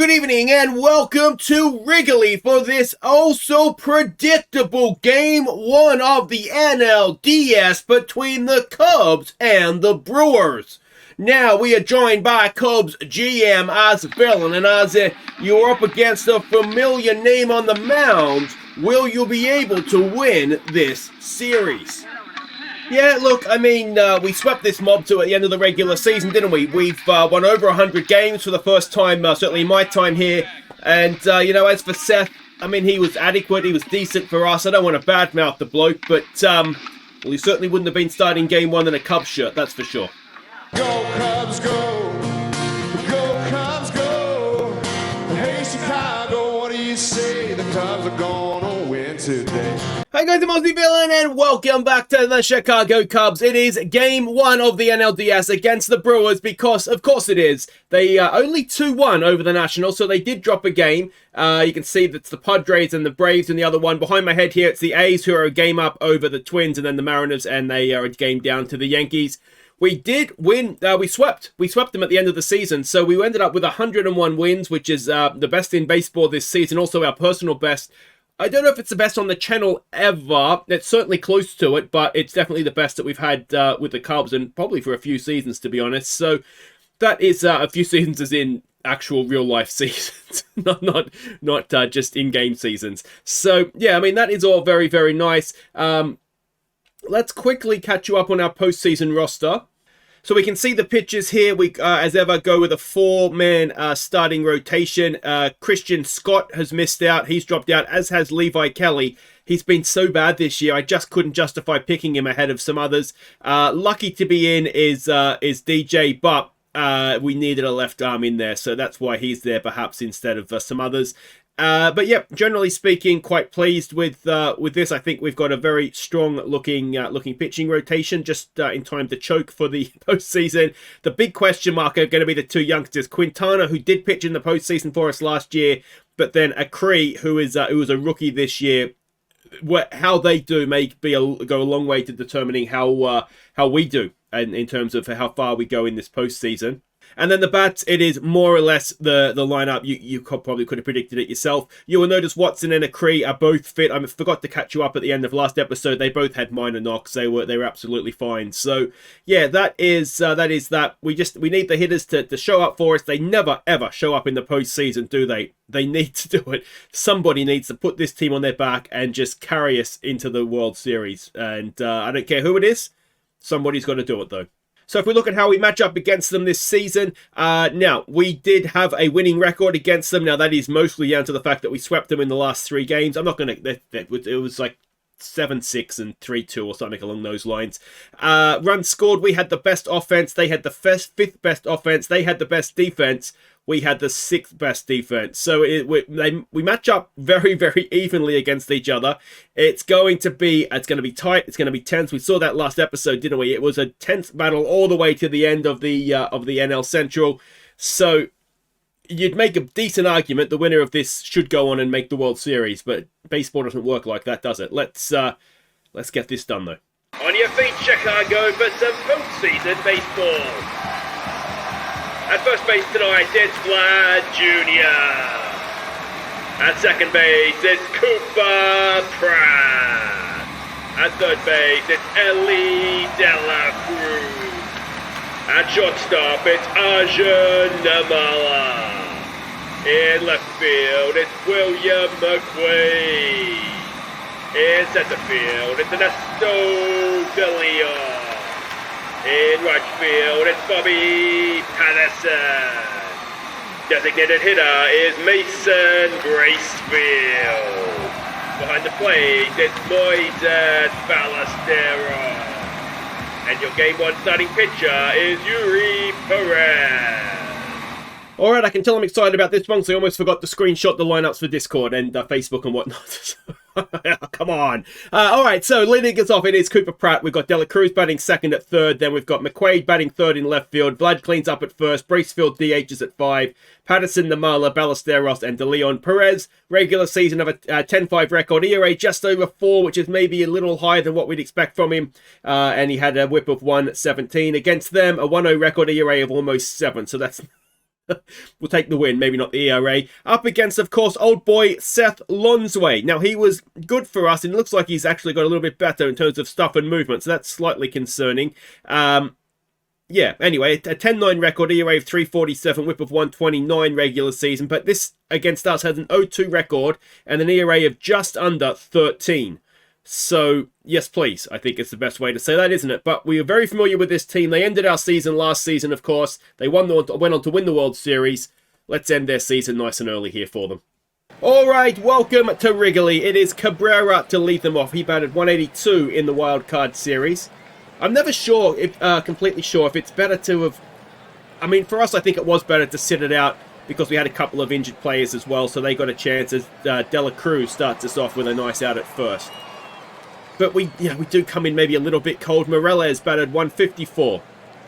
good evening and welcome to Wrigley for this also predictable Game 1 of the NLDS between the Cubs and the Brewers. Now we are joined by Cubs GM Ozzie Villain, and Ozzie, you're up against a familiar name on the mound. Will you be able to win this series? Yeah, look, I mean, we swept this mob to at the end of the regular season, didn't we? We've won over 100 games for the first time, certainly in my time here. And, as for Seth, I mean, he was adequate, he was decent for us. I don't want to badmouth the bloke, but, well, he certainly wouldn't have been starting Game 1 in a Cubs shirt, that's for sure. Go Cubs, go! Go Cubs, go! Hey Chicago, what do you say? The Cubs are gonna win today. Hi guys, I'm Aussie Villain and welcome back to the Chicago Cubs. It is Game 1 of the NLDS against the Brewers because, of course it is, they only 2-1 over the Nationals, so they did drop a game. You can see that's the Padres and the Braves and the other one. Behind my head here, it's the A's who are a game up over the Twins and then the Mariners, and they are a game down to the Yankees. We did win, we swept them at the end of the season, so we ended up with 101 wins, which is the best in baseball this season, also our personal best. I don't know if it's the best on the channel ever. It's certainly close to it, but it's definitely the best that we've had with the Cubs, and probably for a few seasons, to be honest. So that is a few seasons as in actual real-life seasons, not just in-game seasons. So, yeah, I mean, that is all very, very nice. Let's quickly catch you up on our postseason roster. So we can see the pitchers here. We, as ever, go with a four-man starting rotation. Christian Scott has missed out. He's dropped out, as has Levi Kelly. He's been so bad this year, I just couldn't justify picking him ahead of some others. Lucky to be in is DJ, but we needed a left arm in there, so that's why he's there perhaps instead of some others. But yeah, generally speaking, quite pleased with this. I think we've got a very strong looking pitching rotation, just in time to choke for the postseason. The big question mark are going to be the two youngsters, Quintana, who did pitch in the postseason for us last year, but then Acree, who was a rookie this year. How they do may go a long way to determining how we do in terms of how far we go in this postseason. And then the bats, it is more or less the lineup. You probably could have predicted it yourself. You will notice Watson and Acree are both fit. I forgot to catch you up at the end of last episode. They both had minor knocks. They were absolutely fine. So yeah, that is that. We need the hitters to show up for us. They never ever show up in the postseason, do they? They need to do it. Somebody needs to put this team on their back and just carry us into the World Series. And I don't care who it is. Somebody's got to do it though. So if we look at how we match up against them this season, now, we did have a winning record against them. Now, that is mostly down to the fact that we swept them in the last 3 games. I'm not going to... It was like 7-6 and 3-2 or something along those lines. Runs scored, we had the best offense. They had the 5th best offense. They had the best defense. We had the 6th best defense. So we match up very, very evenly against each other. It's going to be tight. It's going to be tense. We saw that last episode, didn't we? It was a tense battle all the way to the end of the NL Central. So you'd make a decent argument the winner of this should go on and make the World Series, but baseball doesn't work like that, does it? Let's get this done though. On your feet, Chicago, for some postseason baseball. At first base tonight, it's Vlad Jr. At second base, it's Cooper Pratt. At third base, it's Ellie De La Cruz. At shortstop, it's Arjun Namala. In left field, it's William McQuaid. In center field, it's Ernesto De Leon. In right field, it's Bobby Patterson. Designated hitter is Mason Gracefield. Behind the plate, it's Moises Ballesteros. And your Game 1 starting pitcher is Eury Perez. Alright, I can tell I'm excited about this one, so I almost forgot to screenshot the lineups for Discord and Facebook and whatnot. Come on. Alright, so leading us off, it is Cooper Pratt. We've got De La Cruz batting second at third. Then we've got McQuaid batting third in left field. Vlad cleans up at first. Bracefield DHs at 5. Patterson, Namala, Ballesteros, and De Leon. Perez, regular season of a 10-5 record. ERA just over 4, which is maybe a little higher than what we'd expect from him. And he had a whip of 117. Against them, a 1-0 record, ERA of almost 7. So that's We'll take the win, maybe not the ERA. Up against, of course, old boy Seth Lonsway. Now, he was good for us, and it looks like he's actually got a little bit better in terms of stuff and movement, so that's slightly concerning. Yeah, anyway, a 10-9 record, ERA of 347, whip of 129 regular season, but this against us has an 0-2 record and an ERA of just under 13. So, yes, please. I think it's the best way to say that, isn't it? But we are very familiar with this team. They ended our season last season, of course. They went on to win the World Series. Let's end their season nice and early here for them. All right, welcome to Wrigley. It is Cabrera to lead them off. He batted 182 in the Wild Card Series. I'm never sure, completely sure, if it's better to have... I mean, for us, I think it was better to sit it out because we had a couple of injured players as well, so they got a chance as Dela Cruz starts us off with a nice out at first. But we do come in maybe a little bit cold. Morales batted 154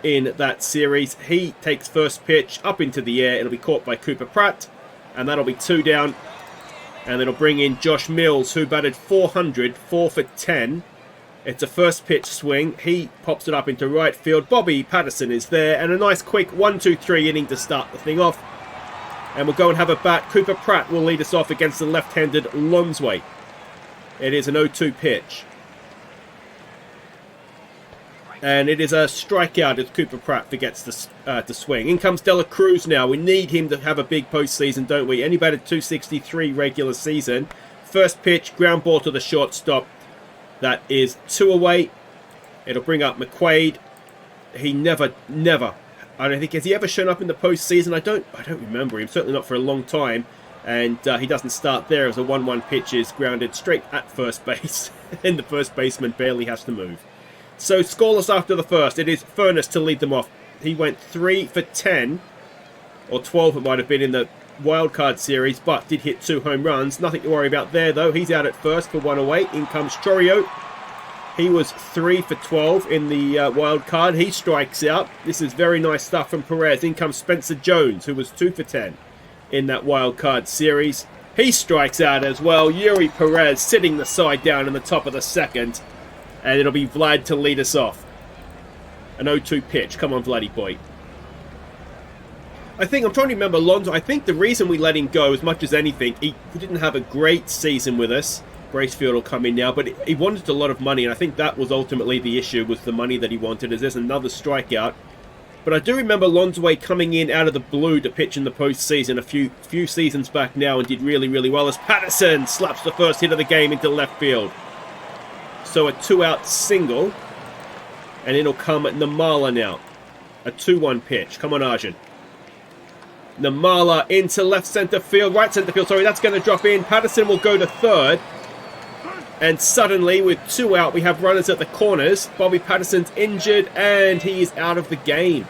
in that series. He takes first pitch up into the air. It'll be caught by Cooper Pratt, and that'll be 2 down. And it'll bring in Josh Mills, who batted 400, 4 for 10. It's a first pitch swing. He pops it up into right field. Bobby Patterson is there. And a nice quick 1-2-3 inning to start the thing off. And we'll go and have a bat. Cooper Pratt will lead us off against the left-handed Lonsway. It is an 0-2 pitch. And it is a strikeout as Cooper Pratt forgets to swing. In comes Dela Cruz now. We need him to have a big postseason, don't we? And he batted 263 regular season. First pitch, ground ball to the shortstop. That is 2 away. It'll bring up McQuaid. He never, I don't think, has he ever shown up in the postseason? I don't remember him. Certainly not for a long time. And he doesn't start there as a 1-1 pitch is grounded straight at first base. And the first baseman barely has to move. So scoreless after the first. It is Furness to lead them off. He went 3 for 10. Or 12 it might have been in the Wild Card Series, but did hit 2 home runs. Nothing to worry about there, though. He's out at first for 1 away. In comes Chorio. He was 3 for 12 in the Wild Card. He strikes out. This is very nice stuff from Perez. In comes Spencer Jones, who was 2 for 10 in that Wild Card Series. He strikes out as well. Eury Perez sitting the side down in the top of the second. And it'll be Vlad to lead us off. An 0-2 pitch. Come on, Vladdy boy. I'm trying to remember Lonzo. I think the reason we let him go, as much as anything, he didn't have a great season with us. Bracefield will come in now, but he wanted a lot of money, and I think that was ultimately the issue, was the money that he wanted, as there's another strikeout. But I do remember Lonsway coming in out of the blue to pitch in the postseason a few seasons back now and did really, really well as Patterson slaps the first hit of the game into left field. So a 2-out single, and it'll come at Namala now. A 2-1 pitch. Come on, Arjun. Namala into right center field, sorry, that's going to drop in. Patterson will go to third. And suddenly, with 2 out, we have runners at the corners. Bobby Patterson's injured, and he is out of the game.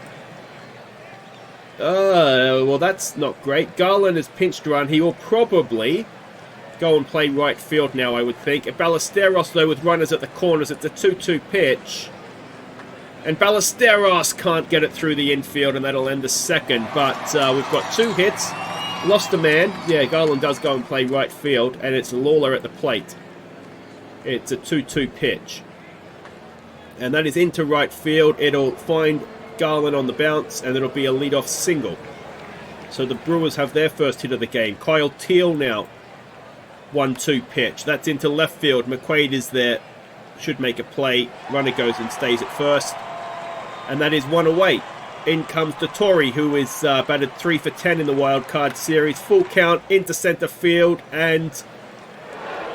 Well, that's not great. Garland has pinched run. He will probably go and play right field now, I would think. Ballesteros, though, with runners at the corners, it's a 2-2 pitch. And Ballesteros can't get it through the infield, and that'll end the second. But we've got 2 hits. Lost a man. Yeah, Garland does go and play right field, and it's Lawler at the plate. It's a 2-2 pitch. And that is into right field. It'll find Garland on the bounce, and it'll be a leadoff single. So the Brewers have their first hit of the game. Kyle Teal now. 1-2 pitch. That's into left field. McQuaid is there. Should make a play. Runner goes and stays at first. And that is 1 away. In comes Dottori, who is batted 3 for 10 in the Wild Card Series. Full count into center field. And,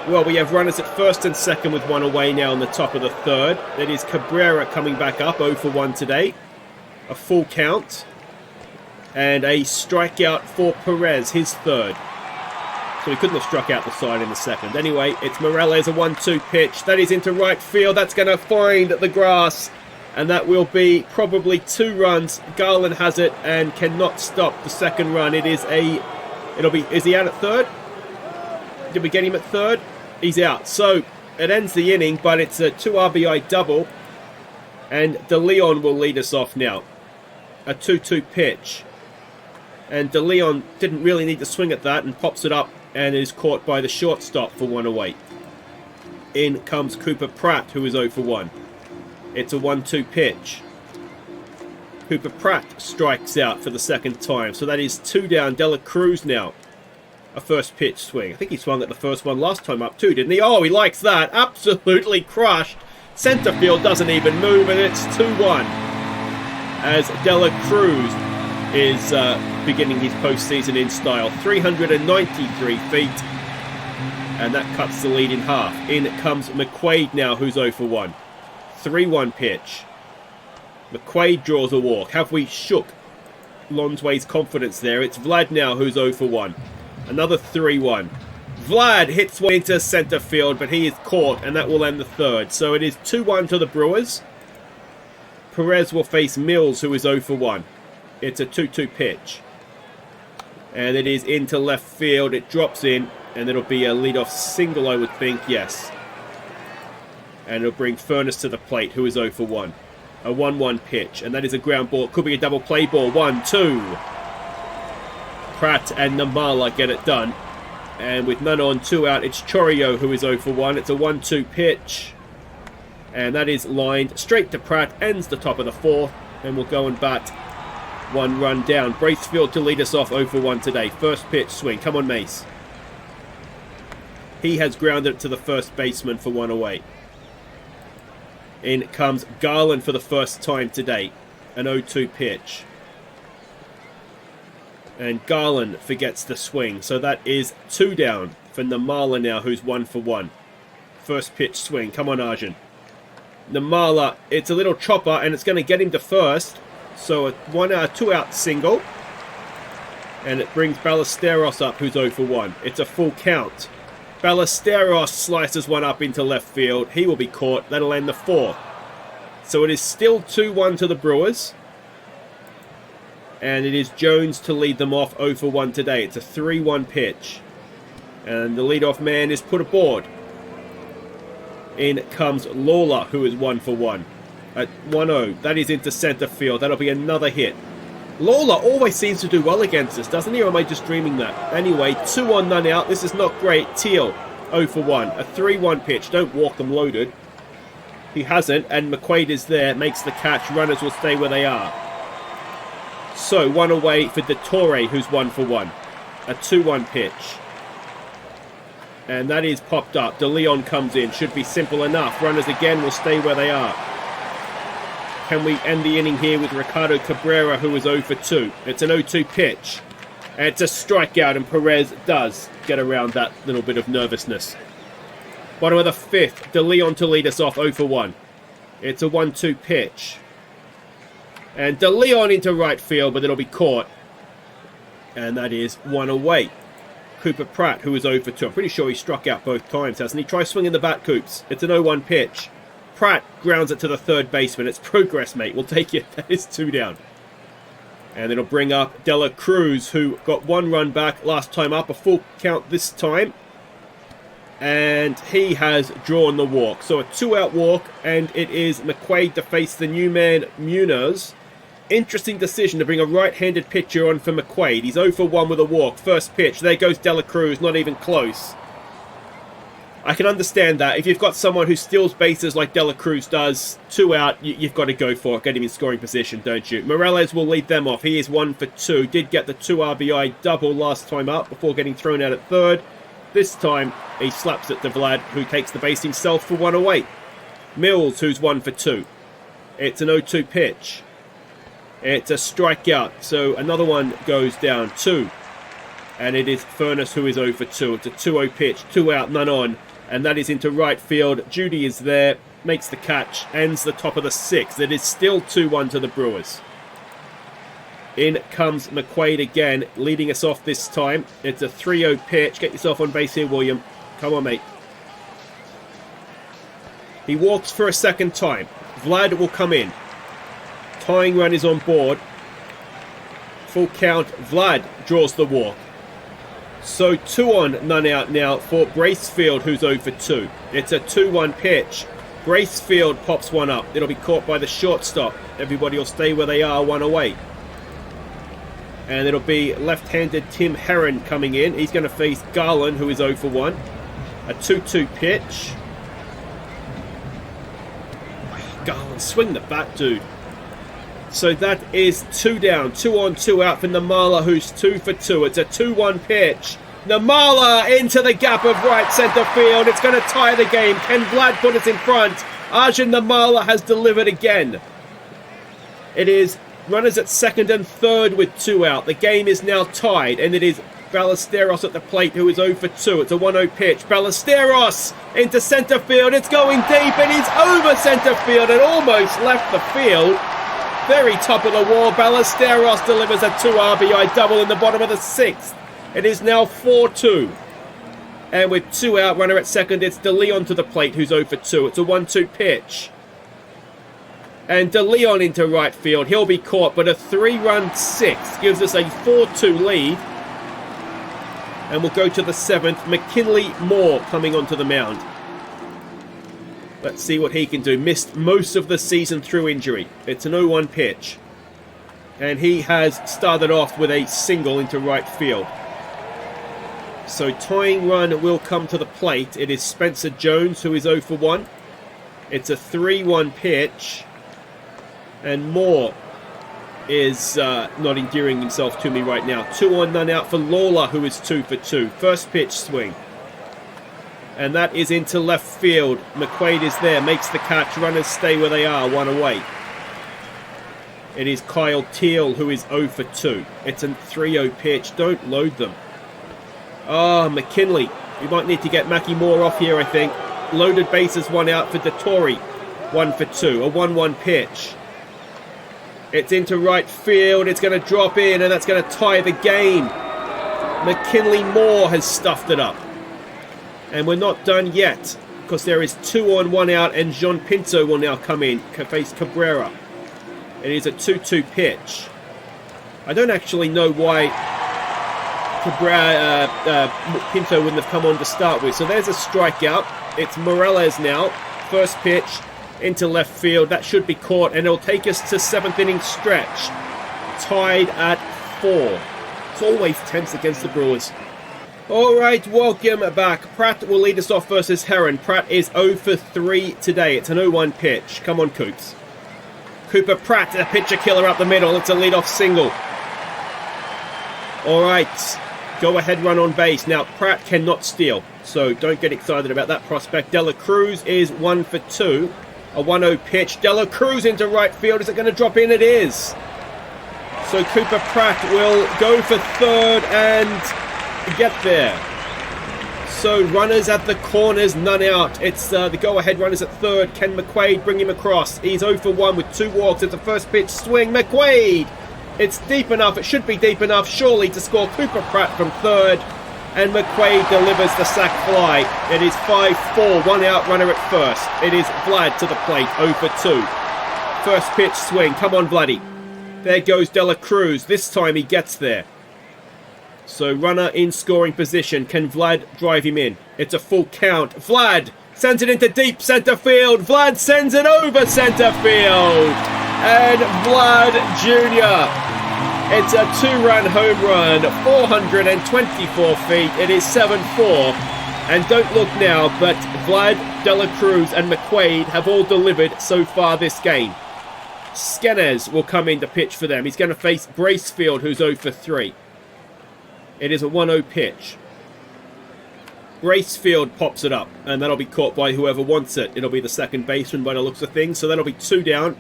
well, we have runners at first and second with 1 away now in the top of the third. That is Cabrera coming back up, 0 for 1 today. A full count. And a strikeout for Perez, his third. So he couldn't have struck out the side in the second. Anyway, it's Morales, a 1-2 pitch. That is into right field. That's going to find the grass. And that will be probably 2 runs. Garland has it and cannot stop the second run. Is he out at third? Did we get him at third? He's out. So it ends the inning, but it's a 2 RBI double. And De Leon will lead us off now. A 2-2 pitch. And De Leon didn't really need to swing at that and pops it up and is caught by the shortstop for 1 away. In comes Cooper Pratt, who is 0 for 1. It's a 1-2 pitch. Cooper Pratt strikes out for the second time. So that is 2 down. De La Cruz now. A first pitch swing. I think he swung at the first one last time up too, didn't he? Oh, he likes that. Absolutely crushed. Center field doesn't even move, and it's 2-1. As De La Cruz is beginning his postseason in style. 393 feet. And that cuts the lead in half. In comes McQuaid now, who's 0 for 1. 3-1 pitch. McQuaid draws a walk. Have we shook Lonsway's confidence there? It's Vlad now who's 0 for 1. Another 3-1. Vlad hits one into center field, but he is caught, and that will end the third. So it is 2-1 to the Brewers. Perez will face Mills, who is 0 for 1. It's a 2-2 pitch. And it is into left field. It drops in, and it'll be a leadoff single, I would think. Yes. And it'll bring Furness to the plate, who is 0 for 1. A 1-1 pitch, and that is a ground ball. Could be a double play ball. 1-2. Pratt and Namala get it done. And with none on, 2 out, it's Chourio who is 0 for 1. It's a 1-2 pitch. And that is lined straight to Pratt. Ends the top of the fourth. And we'll go and bat 1 run down. Bracefield to lead us off 0 for 1 today. First pitch swing. Come on, Mace. He has grounded it to the first baseman for 1 away. In comes Garland for the first time today. An 0-2 pitch. And Garland forgets the swing. So that is 2 down for Namala now, who's 1 for 1. First pitch swing. Come on, Arjun. Namala, it's a little chopper, and it's going to get him to first. So a 2 out single. And it brings Ballesteros up, who's 0 for 1. It's a full count. Ballesteros slices one up into left field. He will be caught. That'll end the fourth. So it is still 2-1 to the Brewers. And it is Jones to lead them off 0 for 1 today. It's a 3-1 pitch. And the leadoff man is put aboard. In comes Lawler, who is 1 for 1. At 1-0. That is into center field. That'll be another hit. Lawler always seems to do well against us, doesn't he? Or am I just dreaming that? Anyway, 2 on, none out. This is not great. Teal, 0 for 1. A 3-1 pitch. Don't walk them loaded. He hasn't. And McQuaid is there. Makes the catch. Runners will stay where they are. So, 1 away for De Torre, who's 1 for 1. A 2-1 pitch. And that is popped up. De Leon comes in. Should be simple enough. Runners again will stay where they are. Can we end the inning here with Ricardo Cabrera, who is 0 for 2. It's an 0-2 pitch. And it's a strikeout, and Perez does get around that little bit of nervousness. Bottom of the fifth. De Leon to lead us off 0 for 1. It's a 1-2 pitch. And De Leon into right field, but it'll be caught. And that is 1 away. Cooper Pratt, who is 0 for 2. I'm pretty sure he struck out both times, hasn't he? Try swinging the bat, Coops. It's an 0-1 pitch. Pratt grounds it to the third baseman. It's progress, mate. We'll take it. That is 2 down. And it'll bring up De La Cruz, who got 1 run back last time up. A full count this time. And he has drawn the walk. So a 2-out walk. And it is McQuaid to face the new man, Munoz. Interesting decision to bring a right-handed pitcher on for McQuaid. He's 0 for 1 with a walk. First pitch. There goes De La Cruz. Not even close. I can understand that. If you've got someone who steals bases like De La Cruz does, 2 out, you've got to go for it. Get him in scoring position, don't you? Morales will lead them off. He is 1 for 2. Did get the 2 RBI double last time up before getting thrown out at third. This time, he slaps it to Vlad, who takes the base himself for 1 away. Mills, who's 1 for 2. It's an 0-2 pitch. It's a strikeout, so another one goes down, 2. And it is Furness who is 0 for 2. It's a 2-0 pitch, 2 out, none on. And that is into right field. Judy is there, makes the catch, ends the top of the 6th. It is still 2-1 to the Brewers. In comes McQuaid again, leading us off this time. It's a 3-0 pitch. Get yourself on base here, William. Come on, mate. He walks for a second time. Vlad will come in. Tying run is on board. Full count. Vlad draws the walk. So 2 on, none out now for Bracefield, who's 0 for 2. It's a 2-1 pitch. Bracefield pops one up. It'll be caught by the shortstop. Everybody will stay where they are, 1 away. And it'll be left-handed Tim Herron coming in. He's going to face Garland, who is 0 for 1. A 2-2 pitch. Garland, swing the bat, dude. So that is 2 down. 2 on, 2 out for Nimmala, who's 2 for 2. It's a 2-1 pitch. Nimmala into the gap of right centre field. It's going to tie the game. Can Vlad put us in front? Arjun Nimmala has delivered again. It is runners at second and third with 2 out. The game is now tied, and it is Ballesteros at the plate, who is 0 for 2. It's a 1-0 pitch. Ballesteros into centre field. It's going deep, and he's over centre field and almost left the field. Very top of the wall. Ballesteros delivers a 2 RBI double in the bottom of the 6th. It is now 4-2. And with 2 out, runner at second, it's De Leon to the plate, who's 0 for 2. It's a 1-2 pitch. And De Leon into right field. He'll be caught, but a 3-run 6 gives us a 4-2 lead. And we'll go to the 7th. McKinley Moore coming onto the mound. Let's see what he can do. Missed most of the season through injury. It's an 0-1 pitch. And he has started off with a single into right field. So tying run will come to the plate. It is Spencer Jones, who is 0 for 1. It's a 3-1 pitch. And Moore is not endearing himself to me right now. 2 on, none out for Lawler, who is 2 for 2. First pitch swing. And that is into left field. McQuaid is there, makes the catch. Runners stay where they are, 1 away. It is Kyle Teal, who is 0 for 2. It's a 3-0 pitch. Don't load them. McKinley. We might need to get Mackie Moore off here, I think. Loaded bases, 1 out for Dettori. 1 for 2. A 1-1 pitch. It's into right field. It's going to drop in, and that's going to tie the game. McKinley Moore has stuffed it up. And we're not done yet, because there is 2 on, 1 out, and Jean Pinto will now come in to face Cabrera. It is a 2-2 pitch. I don't actually know why Pinto wouldn't have come on to start with. So there's a strikeout. It's Morales now. First pitch into left field. That should be caught, and it'll take us to 7th inning stretch. Tied at 4. It's always tense against the Brewers. All right, welcome back. Pratt will lead us off versus Heron. Pratt is 0 for 3 today. It's an 0-1 pitch. Come on, Coops. Cooper Pratt, a pitcher killer up the middle. It's a leadoff single. All right, go ahead run on base. Now, Pratt cannot steal, so don't get excited about that prospect. Dela Cruz is 1 for 2. A 1-0 pitch. Dela Cruz into right field. Is it going to drop in? It is. So Cooper Pratt will go for third and get there. So runners at the corners, none out. It's the go-ahead runners at third. Ken McQuaid, bring him across. He's 0 for 1 with 2 walks. It's a first pitch swing. McQuaid! It's deep enough. It should be deep enough, surely, to score Cooper Pratt from third. And McQuaid delivers the sac fly. It is 5-4, 1 out, runner at first. It is Vlad to the plate, 0 for 2. First pitch swing. Come on, Vladdy. There goes Dela Cruz. This time he gets there. So runner in scoring position. Can Vlad drive him in? It's a full count. Vlad sends it into deep center field. Vlad sends it over center field. And Vlad Jr. It's a 2-run home run. 424 feet. It is 7-4. And don't look now, but Vlad, Dela Cruz and McQuaid have all delivered so far this game. Skenes will come in to pitch for them. He's going to face Bracefield, who's 0 for 3. It is a 1-0 pitch. Bracefield pops it up, and that'll be caught by whoever wants it. It'll be the second baseman by the looks of things, so that'll be 2 down.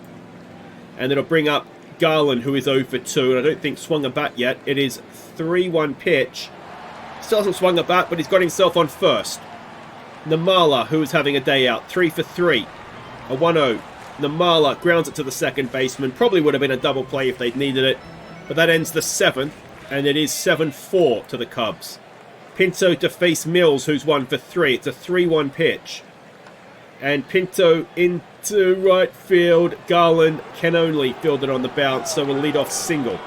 And it'll bring up Garland, who is 0 for 2, and I don't think swung a bat yet. It is 3-1 pitch. Still hasn't swung a bat, but he's got himself on first. Nimmala, who is having a day out, 3 for 3. A 1-0. Nimmala grounds it to the second baseman. Probably would have been a double play if they'd needed it. But that ends the 7th. And it is 7-4 to the Cubs. Pinto to face Mills, who's 1 for 3. It's a 3-1 pitch. And Pinto into right field. Garland can only field it on the bounce, so we'll lead off single.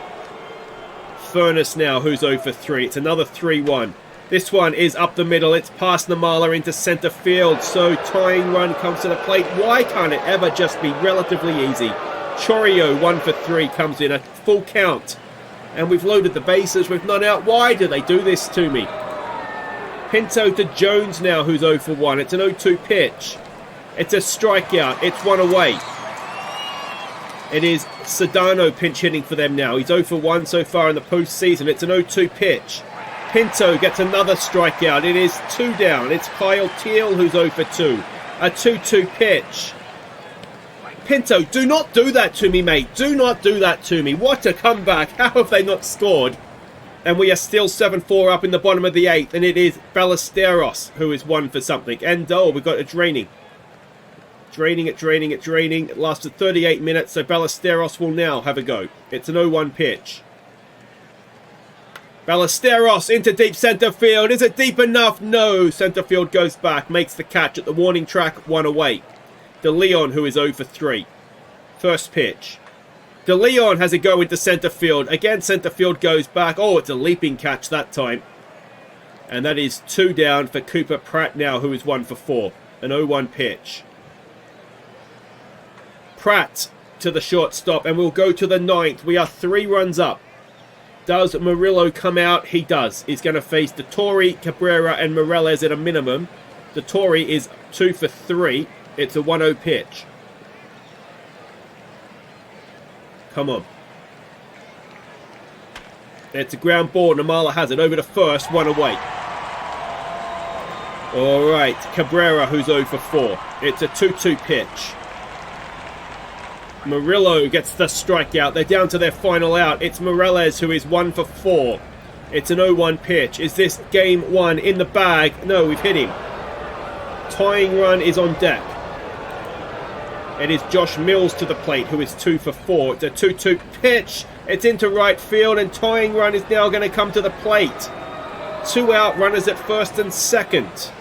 Furness now, who's 0 for 3. It's another 3-1. This one is up the middle. It's past Nimmala into center field. So tying run comes to the plate. Why can't it ever just be relatively easy? Chorio, 1 for 3, comes in. A full count. And we've loaded the bases with none out. Why do they do this to me? Pinto to Jones now, who's 0 for 1. It's an 0-2 pitch. It's a strikeout. It's 1 away. It is Sedano pinch hitting for them now. He's 0 for 1 so far in the postseason. It's an 0-2 pitch. Pinto gets another strikeout. It is 2 down. It's Kyle Teal who's 0 for 2. A 2-2 pitch. Pinto, do not do that to me, mate. Do not do that to me. What a comeback. How have they not scored? And we are still 7-4 up in the bottom of the 8th. And it is Ballesteros who is 1 for something. And we've got a draining. Draining. It lasted 38 minutes. So Ballesteros will now have a go. It's an 0-1 pitch. Ballesteros into deep center field. Is it deep enough? No. Center field goes back. Makes the catch at the warning track. 1 away. De Leon, who is 0 for 3. First pitch. De Leon has a go into center field. Again, center field goes back. Oh, it's a leaping catch that time. And that is 2 down for Cooper Pratt now, who is 1 for 4. An 0-1 pitch. Pratt to the shortstop, and we'll go to the 9th. We are 3 runs up. Does Murillo come out? He does. He's going to face Dettori, Cabrera, and Morales at a minimum. Dettori is 2 for 3. It's a 1-0 pitch. Come on. It's a ground ball. Namala has it over to first. 1 away. All right. Cabrera, who's 0 for 4. It's a 2-2 pitch. Murillo gets the strikeout. They're down to their final out. It's Morales who is 1 for 4. It's an 0-1 pitch. Is this game 1 in the bag? No, we've hit him. Tying run is on deck. It is Josh Mills to the plate, who is 2 for 4. It's a 2-2 pitch. It's into right field, and tying run is now going to come to the plate. 2 out, runners at first and second.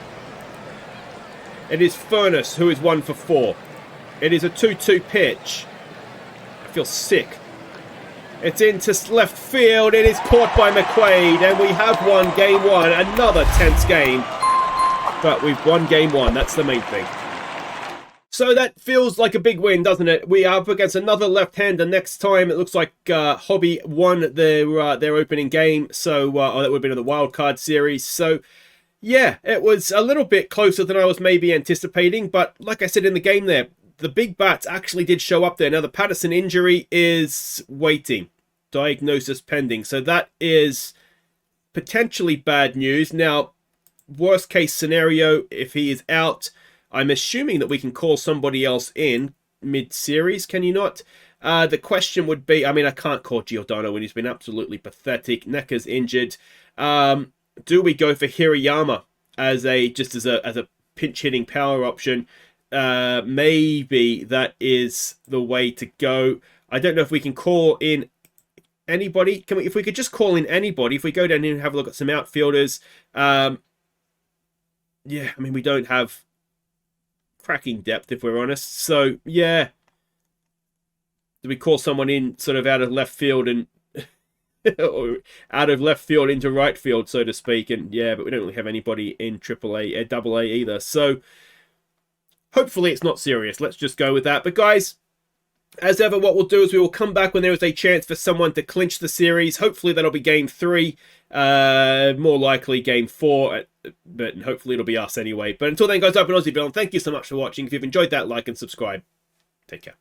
It is Furness, who is 1 for 4. It is a 2-2 pitch. I feel sick. It's into left field. It is caught by McQuaid, and we have won game 1. Another tense game. But we've won game 1. That's the main thing. So that feels like a big win, doesn't it? We are up against another left-hander next time. It looks like Hobby won their opening game. So that would have been in the wild card series. So yeah, it was a little bit closer than I was maybe anticipating. But like I said in the game there, the big bats actually did show up there. Now the Patterson injury is waiting. Diagnosis pending. So that is potentially bad news. Now, worst case scenario, if he is out, I'm assuming that we can call somebody else in mid-series. Can you not? The question would be, I mean, I can't call Giordano when he's been absolutely pathetic. Necker's injured. Do we go for Hirayama as a pinch hitting power option? Maybe that is the way to go. I don't know if we can call in anybody. If we could just call in anybody, if we go down here and have a look at some outfielders. Yeah, I mean, we don't have cracking depth, if we're honest. So, yeah. Do we call someone in sort of out of left field and or out of left field into right field, so to speak? And yeah, but we don't really have anybody in AAA, AA either. So, hopefully it's not serious. Let's just go with that. But guys, as ever, what we'll do is we will come back when there is a chance for someone to clinch the series. Hopefully that'll be game 3. More likely game 4. But hopefully it'll be us anyway. But until then, guys, I've been Aussie Bill, and thank you so much for watching. If you've enjoyed that, like and subscribe. Take care.